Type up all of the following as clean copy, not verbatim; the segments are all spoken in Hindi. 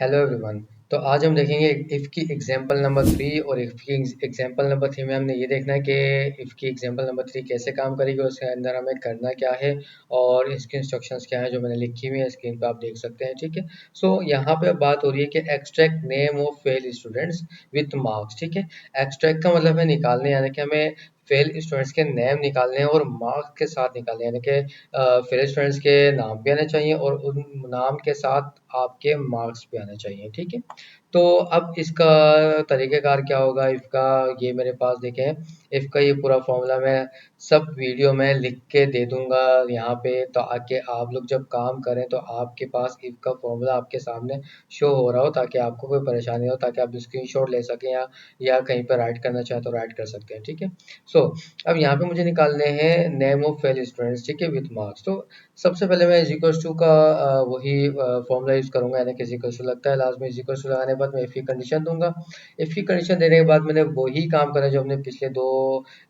Hello everyone. तो आज हम देखेंगे इफ़ की एग्जांपल नंबर 3 और इफ़ की एग्जांपल नंबर 3 में हमने ये देखना है कि इफ़ की एग्जांपल नंबर 3 कैसे काम करेगी और उसके अंदर हमें करना क्या है और इसकी इंस्ट्रक्शंस क्या है जो मैंने लिखी हुई है स्क्रीन पे आप देख सकते हैं। ठीक है। सो यहाँ पे बात हो रही है कि extract name of fail students with marks. ठीक है। एक्सट्रैक्ट का मतलब है निकालने, यानी कि हमें फेल स्टूडेंट्स के नेम निकालने हैं और मार्क्स के साथ निकालने हैं, यानी कि फेल स्टूडेंट्स के नाम भी आने चाहिए और उन नाम के साथ आपके मार्क्स भी आने चाहिए। ठीक है। तो अब इसका तरीक़ेकार क्या होगा इफ़ का, ये मेरे पास देखें इफ़ का ये पूरा फॉर्मूला मैं सब वीडियो में लिख के दे दूंगा यहाँ पे, ताकि आप लोग जब काम करें तो आपके पास इफ़ का फॉर्मूला आपके सामने शो हो रहा हो, ताकि आपको कोई परेशानी हो, ताकि आप स्क्रीनशॉट ले सकें या कहीं पर राइट करना चाहें तो राइट कर सकते हैं। ठीक है। सो अब यहाँ पे मुझे निकालने हैं नेम ऑफ फेल स्टूडेंट्स। ठीक है, विथ मार्क्स। तो सबसे पहले मैं इज इक्वल्स टू का वही फॉर्मूला यूज़ करूंगा, यानी कि इज इक्वल्स टू लगता है लास्ट में, इज इक्वल्स टू लगाने के बाद मैं इफ की कंडीशन दूंगा। इफ की कंडीशन देने के बाद मैंने वही काम करा जो हमने पिछले दो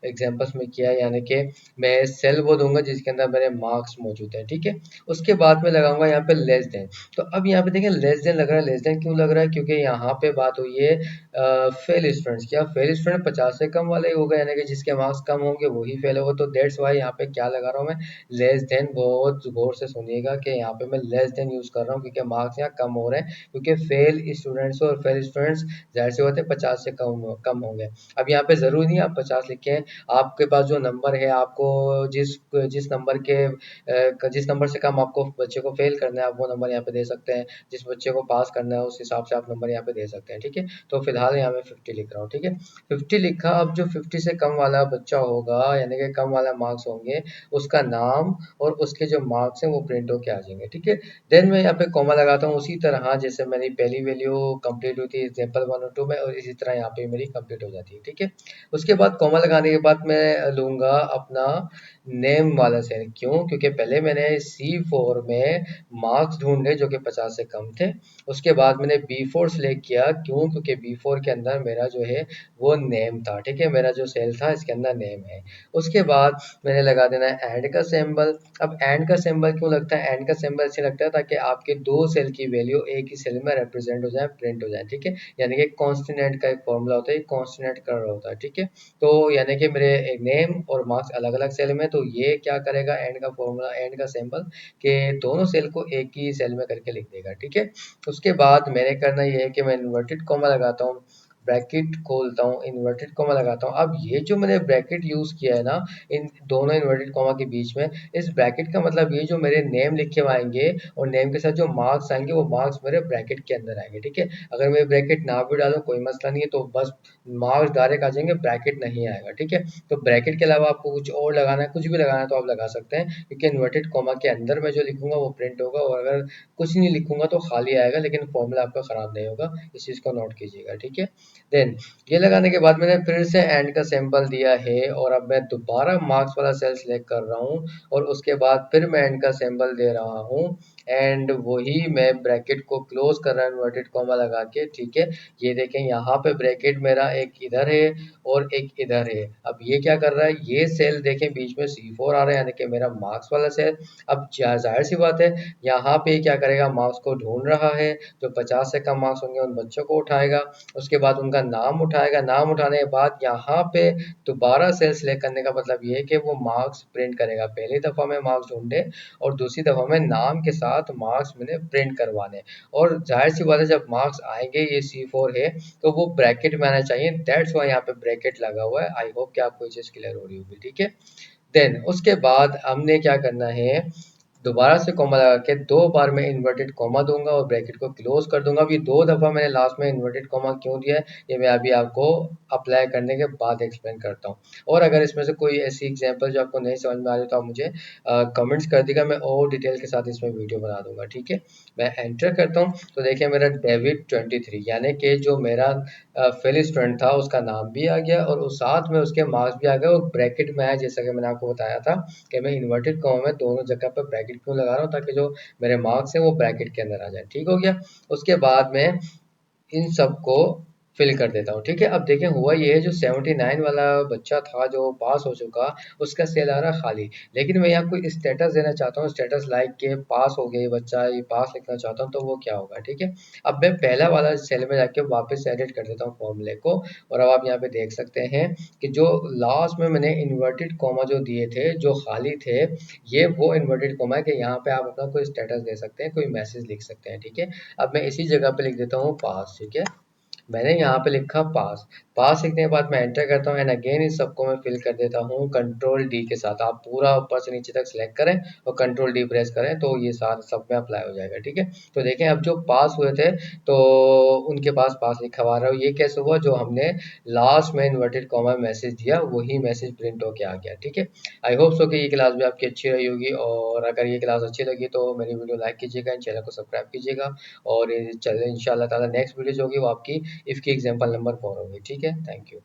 एग्जांपल्स में किया है, यानी कि मैं सेल वो दूंगा जिसके अंदर मेरे मार्क्स मौजूद है। ठीक है। उसके बाद मैं लगाऊंगा यहाँ पे लेस देन। तो अब यहाँ पे देखें लेस देन लग रहा है। लेस देन क्यों लग रहा है? क्योंकि यहाँ पे बात हुई है फेल स्टूडेंट्स की। अब फेल स्टूडेंट 50 से कम वाले ही हो गए, यानी कि जिसके मार्क्स कम होंगे वही फेल होगा। तो दैट्स वाई यहाँ पे क्या लगा रहा हूँ मैं, लेस देन। बहुत गौर से सुनिएगा कि यहाँ पे मैं लेस देन यूज कर रहा हूँ क्योंकि मार्क्स यहाँ कम हो रहे हैं, क्योंकि फेल स्टूडेंट्स और फेल स्टूडेंट्स जाहिर सी बात है 50 से कम होंगे। अब यहाँ पे जरूरी नहीं आप 50 लिखें, आपके पास जो नंबर है, आपको जिस जिस नंबर के जिस नंबर से कम आपको बच्चे को फेल करना है आप वो नंबर यहाँ पे दे सकते हैं, जिस बच्चे को पास करना है उस हिसाब से आप नंबर यहाँ पे दे सकते हैं। ठीक है। तो फिलहाल यहाँ मैं 50 लिख रहा हूँ। ठीक है। 50 लिखा। अब जो 50 से कम वाला बच्चा होगा, यानी कि कम वाला मार्क्स होंगे, उसका नाम और उसके जो मार्क्स हैं वो प्रिंट होके आ जाएंगे। ठीक है। देन मैं यहाँ पे कॉमा लगाता हूँ उसी तरह जैसे मेरी पहली वैल्यू कंप्लीट हुई थी एग्जाम्पल 1 और 2 में, और इसी तरह यहाँ पे मेरी कंप्लीट हो जाती है। ठीक है। उसके बाद कॉमा लगाने के बाद मैं लूंगा अपना नेम वाला सेल। क्यों? क्योंकि पहले मैंने C4 में मार्क्स ढूंढे जो कि 50 से कम थे। उसके बाद मैंने B4 सेलेक्ट किया। क्यों? क्योंकि B4 के अंदर मेरा जो है वो नेम था। ठीक है। मेरा जो सेल था इसके अंदर नेम है। उसके बाद मैंने लगा देना है एंड का सिंबल। अब एंड का सिंबल क्यों लगता है? एंड का सिंबल इसलिए लगता है ताकि आपके दो सेल की वैल्यू एक ही सेल में रिप्रेजेंट हो जाए, प्रिंट हो जाए। ठीक है। यानी कि कॉन्स्टेंट का एक फॉर्मूला होता है, कॉन्स्टेंट कर रहा होता है। ठीक है। तो यानी कि मेरे नेम और मार्क्स अलग अलग सेल में, तो ये क्या करेगा, एंड का फॉर्मूला, एंड का सिंबल के दोनों सेल को एक ही सेल में करके लिख देगा। ठीक है। उसके बाद मैंने करना ये है कि मैं इन्वर्टेड कॉमा लगाता हूँ, ब्रैकेट खोलता हूँ, इन्वर्टेड कॉमा लगाता हूँ। अब ये जो मैंने ब्रैकेट यूज किया है ना इन दोनों इन्वर्टेड कॉमा के बीच में, इस ब्रैकेट का मतलब ये जो मेरे नेम लिखे हुए आएंगे और नेम के साथ जो मार्क्स आएंगे वो मार्क्स मेरे ब्रैकेट के अंदर आएंगे। ठीक है। अगर मैं ब्रैकेट ना भी डालूं कोई मसला नहीं है, तो बस मार्क्स डायरेक्ट आ जाएंगे, ब्रैकेट नहीं आएगा। ठीक है। तो ब्रैकेट के अलावा आपको कुछ और लगाना है, कुछ भी लगाना है तो आप लगा सकते हैं, क्योंकि इन्वर्टेड कॉमा के अंदर मैं जो लिखूंगा वो प्रिंट होगा, और अगर कुछ नहीं लिखूंगा तो खाली आएगा, लेकिन फॉर्मूला आपका खराब नहीं होगा। इस चीज को नोट कीजिएगा। ठीक है। देन ये लगाने के बाद मैंने फिर से एंड का सिंबल दिया है, और अब मैं दोबारा मार्क्स वाला सेल सिलेक्ट कर रहा हूँ, और उसके बाद फिर मैं एंड का सिंबल दे रहा हूँ, एंड वही मैं ब्रैकेट को क्लोज कर रहा हूँ इन्वर्टेड कॉमा लगा के। ठीक है। ये देखें यहाँ पे ब्रैकेट मेरा एक इधर है और एक इधर है। अब ये क्या कर रहा है, ये सेल देखें बीच में C4 आ रहा है, यानी कि मेरा मार्क्स वाला सेल। अब जाहिर सी बात है यहाँ पे क्या करेगा, मार्क्स को ढूंढ रहा है, जो 50 से कम मार्क्स होंगे उन बच्चों को उठाएगा, उसके बाद उनका नाम उठाएगा। नाम उठाने के बाद यहाँ पे दोबारा सेल सिलेक्ट करने का मतलब ये है कि वो मार्क्स प्रिंट करेगा। पहली दफ़ा में मार्क्स ढूंढे और दूसरी दफ़ा में नाम के साथ मार्क्स मैंने प्रिंट करवाने, और जाहिर सी बात है जब मार्क्स आएंगे, ये C4 है तो वो ब्रैकेट में आना चाहिए। दैट्स वाई यहाँ पे ब्रैकेट लगा हुआ है। आई होप कि आपको ये चीज़ क्लियर हो रही होगी। ठीक है। देन उसके बाद हमने क्या करना है, दोबारा से कॉमा लगा के दो बार मैं इन्वर्टेड कॉमा दूंगा और ब्रैकेट को क्लोज कर दूंगा। अभी दो दफा मैंने लास्ट में इन्वर्टेड कॉमा क्यों दिया है ये मैं अभी आपको अप्लाई करने के बाद एक्सप्लेन करता हूँ। और अगर इसमें से कोई ऐसी एग्जांपल जो आपको नहीं समझ में आ रही तो आप मुझे कमेंट्स कर दीजिएगा, मैं और डिटेल के साथ इसमें वीडियो बना दूंगा। ठीक है। मैं एंटर करता हूँ तो देखिए मेरा डेविड 23, यानी कि जो मेरा फेल स्टूडेंट था उसका नाम भी आ गया और उस साथ में उसके मार्क्स भी आ गए, और ब्रैकेट में आया, जैसा कि मैंने आपको बताया था कि मैं इन्वर्टेड कॉमा में दोनों जगह पर ब्रैकेट क्यों लगा रहा हूँ, ताकि जो मेरे मार्क्स हैं वो ब्रैकेट के अंदर आ जाए। ठीक हो गया। उसके बाद में इन सबको फिल कर देता हूँ। ठीक है, अब देखें हुआ ये है, जो 79 वाला बच्चा था जो पास हो चुका, उसका सेल आ रहा खाली, लेकिन मैं यहाँ कोई स्टेटस देना चाहता हूँ, स्टेटस लाइक के पास हो गए बच्चा, ये पास लिखना चाहता हूँ, तो वो क्या होगा। ठीक है, अब मैं पहला वाला सेल में जाके वापस एडिट कर देता हूँ फॉर्मूले को, और अब आप यहाँ पे देख सकते हैं कि जो लास्ट में मैंने इन्वर्टेड कॉमा जो दिए थे जो खाली थे, ये वो इन्वर्टेड कॉमा है कि यहाँ पे आप अपना कोई स्टेटस दे सकते हैं, कोई मैसेज लिख सकते हैं। ठीक है, अब मैं इसी जगह पे लिख देता हूँ पास। ठीक है, मैंने यहाँ पे लिखा पास। पास लिखने के बाद मैं एंटर करता हूँ, एंड अगेन इस सबको मैं फिल कर देता हूँ कंट्रोल डी के साथ। आप पूरा ऊपर से नीचे तक सिलेक्ट करें और कंट्रोल डी प्रेस करें तो ये सारा सब में अप्लाई हो जाएगा। ठीक है, तो देखें अब जो पास हुए थे तो उनके पास पास लिखा हुआ रहा है। ये कैसे हुआ, जो हमने लास्ट में इन्वर्टेड कॉमा मैसेज दिया वही मैसेज प्रिंट होके आ गया। ठीक है, आई होप सो कि ये क्लास भी आपकी अच्छी रही होगी, और अगर ये क्लास अच्छी लगी तो मेरी वीडियो लाइक कीजिएगा, चैनल को सब्सक्राइब कीजिएगा, और चलिए इंशाल्लाह ताला नेक्स्ट वीडियो जो होगी वो आपकी इफ की एग्जांपल नंबर 4 होगी। ठीक है, थैंक यू।